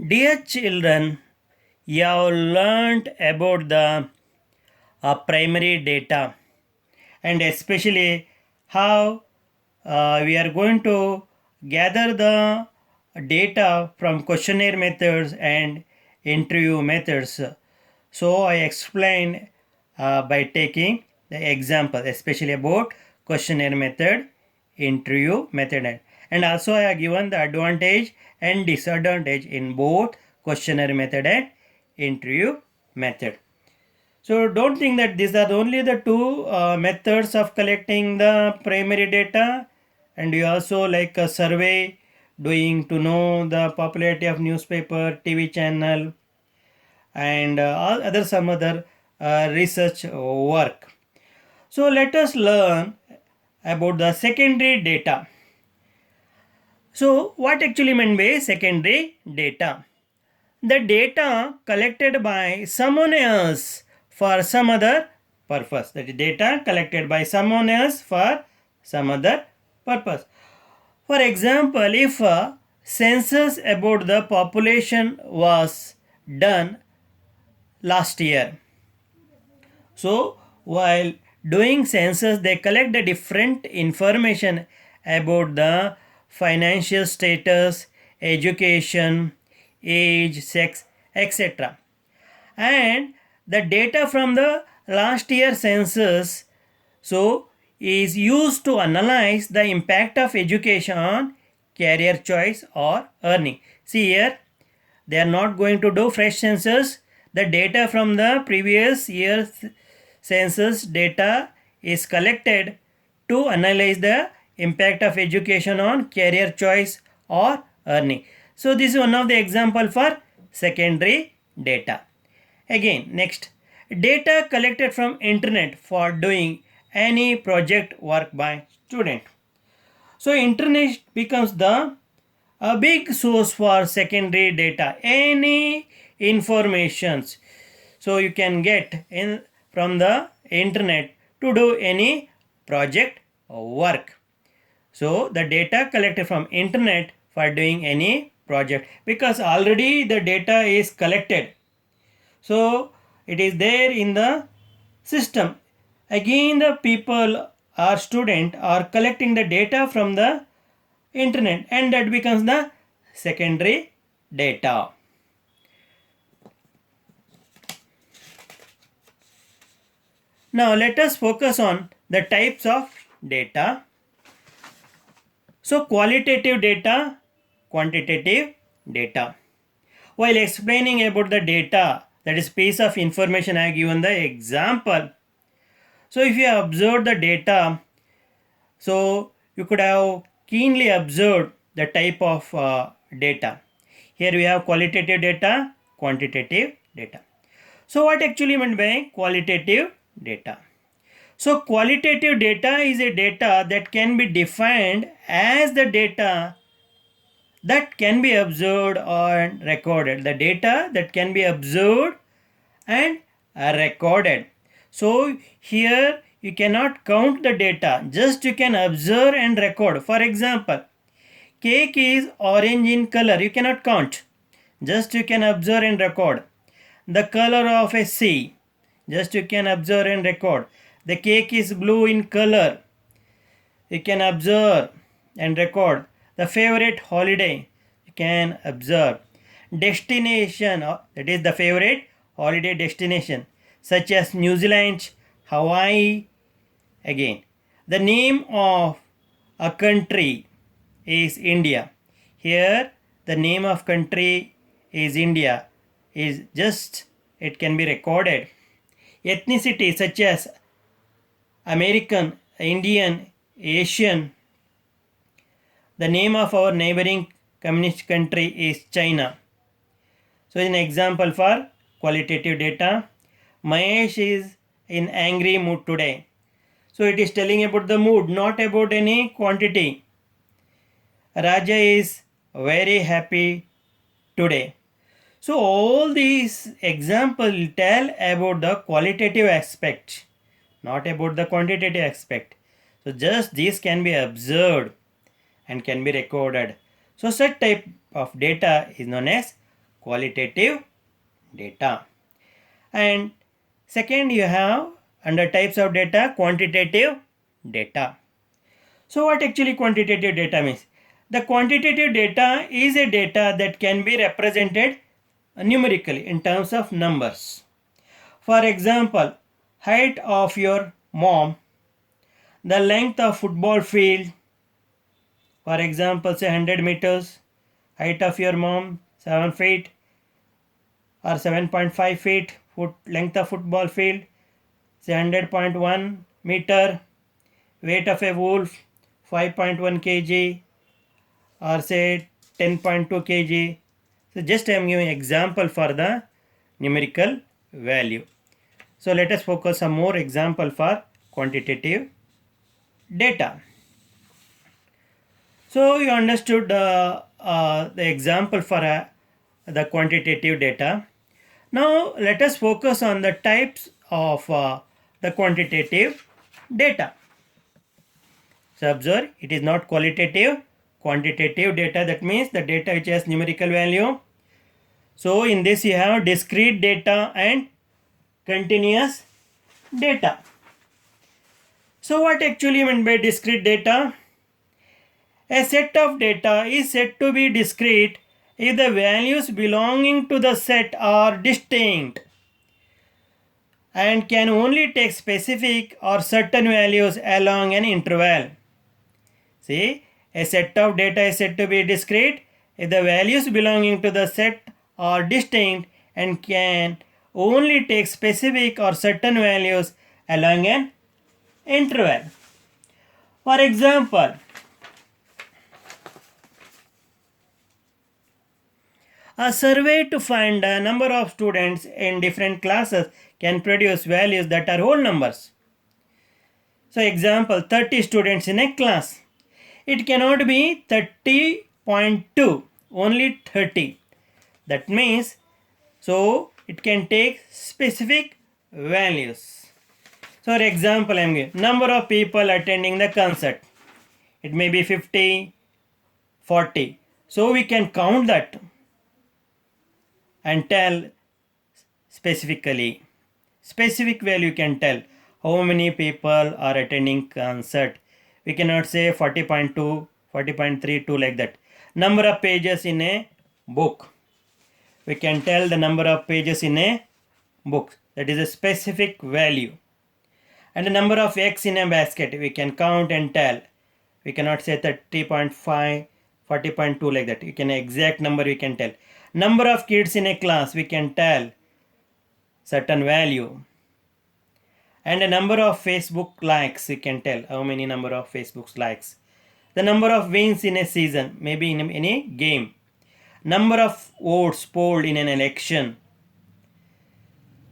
Dear children, you have learnt about the primary data and especially how we are going to gather the data from questionnaire methods and interview methods. So I explained by taking the example, especially about questionnaire method, interview method, and also I have given the advantage and disadvantage in both questionnaire method and interview method. So don't think that these are only the two methods of collecting the primary data, and you also like a survey doing to know the popularity of newspaper, TV channel, and all other some other research work. So let us learn about the secondary data. So what actually meant by secondary data? The data collected by someone else for some other purpose. That is data collected by someone else for some other purpose. For example, if a census about the population was done last year, so while doing census, they collect the different information about the financial status, education, age, sex, etc. And the data from the last year census so is used to analyze the impact of education on career choice or earning. See here, they are not going to do fresh census. The data from the previous year's census data is collected to analyze the impact of education on career choice or earning. So this is one of the example for secondary data. Again, next, data collected from internet for doing any project work by student. So internet becomes the a big source for secondary data. Any informations so you can get in from the internet to do any project work. So the data collected from internet for doing any project, because already the data is collected, so it is there in the system. Again, the people or student are collecting the data from the internet, and that becomes the secondary data. Now let us focus on the types of data. So qualitative data, quantitative data. While explaining about the data, that is piece of information, I have given the example. So if you observe the data, so you could have keenly observed the type of data. Here we have qualitative data, quantitative data. So what actually meant by qualitative data? So qualitative data is a data that can be defined as the data that can be observed or recorded. The data that can be observed and recorded. So here you cannot count the data, just you can observe and record. For example, cake is orange in color, you cannot count, just you can observe and record. The color of a sea, just you can observe and record. The cake is blue in color, you can observe and record. The favorite holiday, you can observe. Destination, that is the favorite holiday destination, such as New Zealand, Hawaii. Again, the name of a country is India. Here, the name of country is India, is just it can be recorded. Ethnicity such as American, Indian, Asian. The name of our neighboring communist country is China. So, an example for qualitative data, Mahesh is in angry mood today. So, it is telling about the mood, not about any quantity. Raja is very happy today. So, all these examples tell about the qualitative aspect, not about the quantitative aspect. So, just these can be observed and can be recorded. So, such type of data is known as qualitative data. And second, you have under types of data, quantitative data. So what actually quantitative data means? The quantitative data is a data that can be represented numerically in terms of numbers. For example, height of your mom, the length of football field, for example, say 100 meters, height of your mom 7 feet or 7.5 feet, length of football field, say 100.1 meter, weight of a wolf 5.1 kg or say 10.2 kg. So just I am giving example for the numerical value. So let us focus on more example for quantitative data. So you understood the example for the quantitative data. Now let us focus on the types of the quantitative data. So observe, it is not qualitative, quantitative data, that means the data which has numerical value. So in this you have discrete data and continuous data. So what actually meant by discrete data? A set of data is said to be discrete if the values belonging to the set are distinct and can only take specific or certain values along an interval. See, a set of data is said to be discrete if the values belonging to the set are distinct and can only take specific or certain values along an interval. For example, a survey to find a number of students in different classes can produce values that are whole numbers. So example, 30 students in a class. It cannot be 30.2, only 30. That means, so it can take specific values. So for example, I am giving number of people attending the concert. It may be 50, 40. So we can count that and tell specifically. Specific value can tell how many people are attending concert. We cannot say 40.2, 40.32 like that. Number of pages in a book. We can tell the number of pages in a book. That is a specific value. And the number of eggs in a basket. We can count and tell. We cannot say 30.5, 40.2 like that. You can exact number we can tell. Number of kids in a class we can tell certain value. And a number of Facebook likes we can tell how many number of Facebook likes. The number of wins in a season, maybe in any game. Number of votes polled in an election.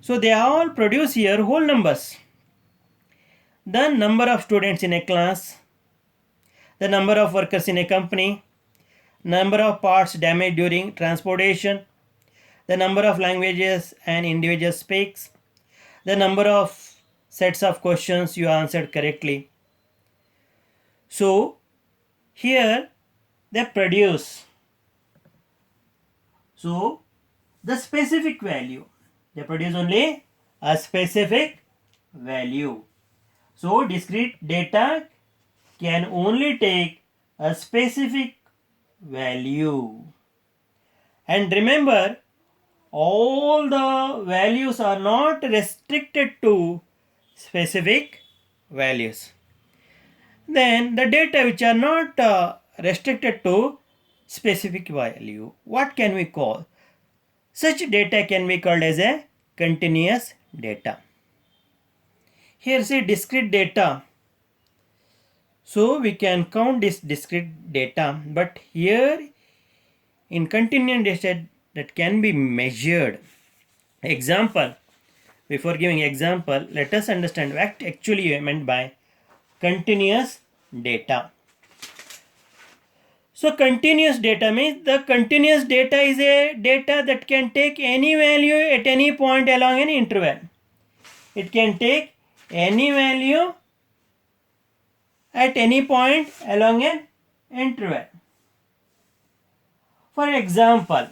So they all produce here whole numbers. The number of students in a class, the number of workers in a company, number of parts damaged during transportation, the number of languages an individual speaks, the number of sets of questions you answered correctly. So here they produce the specific value. They produce only a specific value. So discrete data can only take a specific value. And remember, all the values are not restricted to specific values. Then the data which are not restricted to specific value, what can we call? Such data can be called as a continuous data. Here see discrete data. So we can count this discrete data, but here in continuous data that can be measured. Example, before giving example, let us understand what actually you meant by continuous data. So continuous data means the continuous data is a data that can take any value at any point along an interval. It can take any value at any point along an interval. For example,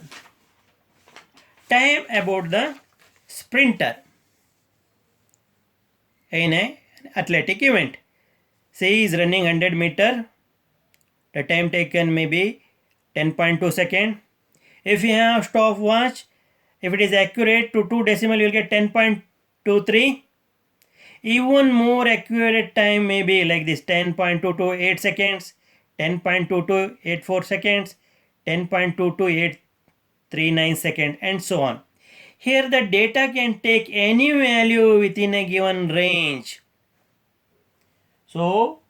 time about the sprinter in an athletic event. Say he is running 100 meter, the time taken may be 10.2 second. If you have stopwatch, if it is accurate to 2 decimal, you will get 10.23. Even more accurate time may be like this: 10.228 seconds, 10.2284 seconds, 10.22839 seconds, and so on. Here the data can take any value within a given range. So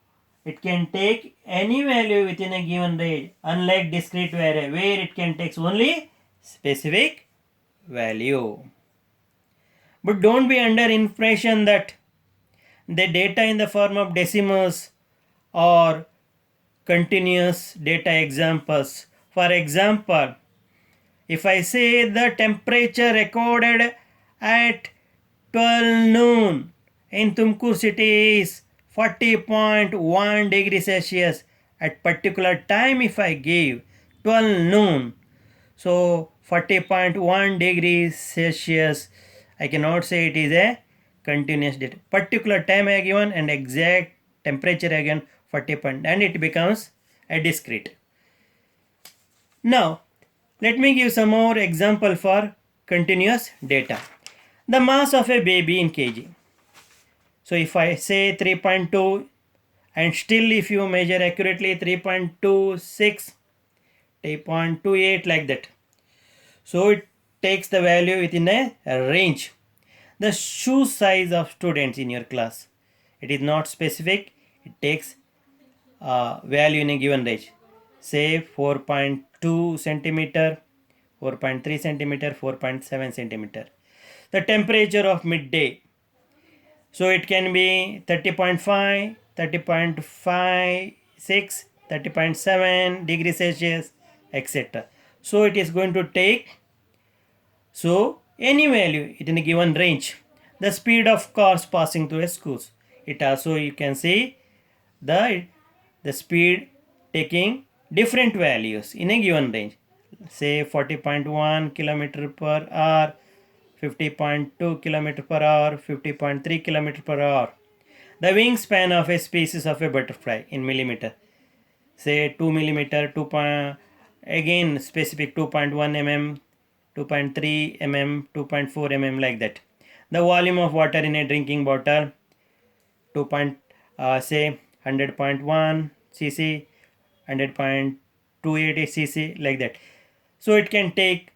it can take any value within a given range, unlike discrete variable where it can take only specific value. But don't be under impression that the data in the form of decimals or continuous data examples. For example, if I say the temperature recorded at 12 noon in Tumkur city is 40.1 degrees Celsius at particular time, if I give 12 noon, so 40.1 degrees Celsius, I cannot say it is a continuous data. Particular time I given and exact temperature again 40 point, and it becomes a discrete. Now let me give some more example for continuous data. The mass of a baby in kg. So if I say 3.2 and still if you measure accurately 3.26, 3.28 like that. So it takes the value within a range. The shoe size of students in your class. It is not specific. It takes value in a given range. Say 4.2 centimeter, 4.3 centimeter, 4.7 centimeter. The temperature of midday. So it can be 30.5, 30.56, 30.7 degrees Celsius, etc. So it is going to take any value in a given range. The speed of cars passing through a school. It also you can see the speed taking different values in a given range. Say 40.1 kilometer per hour, 50.2 kilometer per hour, 50.3 kilometer per hour. The wingspan of a species of a butterfly in millimeter. Say 2 millimeter, 2. Again specific 2.1 mm, 2.3 mm, 2.4 mm like that. The volume of water in a drinking bottle, say 100.1 cc, 100.280 cc like that. So it can take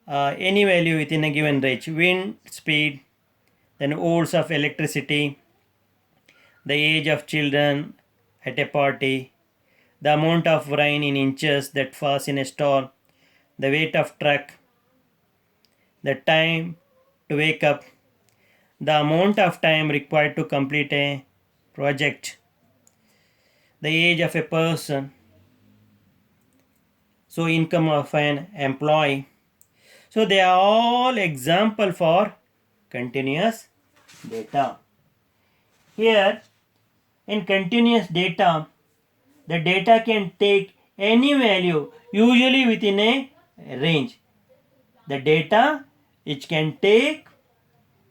any value within a given range. Wind speed, then volts of electricity, the age of children at a party, the amount of rain in inches that falls in a storm, the weight of truck, the time to wake up, the amount of time required to complete a project, the age of a person, so income of an employee. So they are all example for continuous data. Here in continuous data, the data can take any value, usually within a range. The data which can take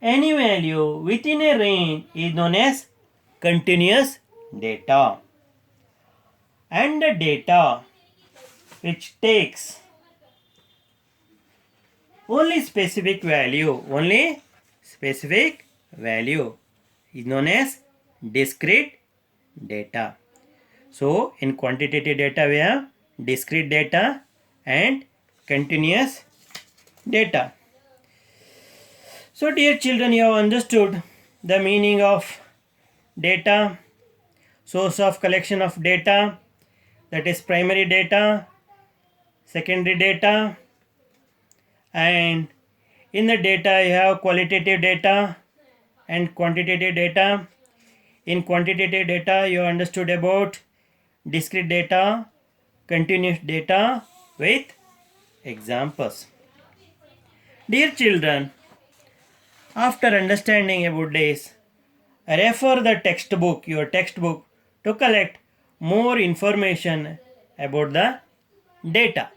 any value within a range is known as continuous data. And the data which takes only specific value is known as discrete data. So in quantitative data we have discrete data and continuous data. So dear children, you have understood the meaning of data, source of collection of data, that is primary data, secondary data, and in the data you have qualitative data and quantitative data. In quantitative data you understood about discrete data, continuous data with examples. Dear children, after understanding about this, refer the textbook, your textbook, to collect more information about the data.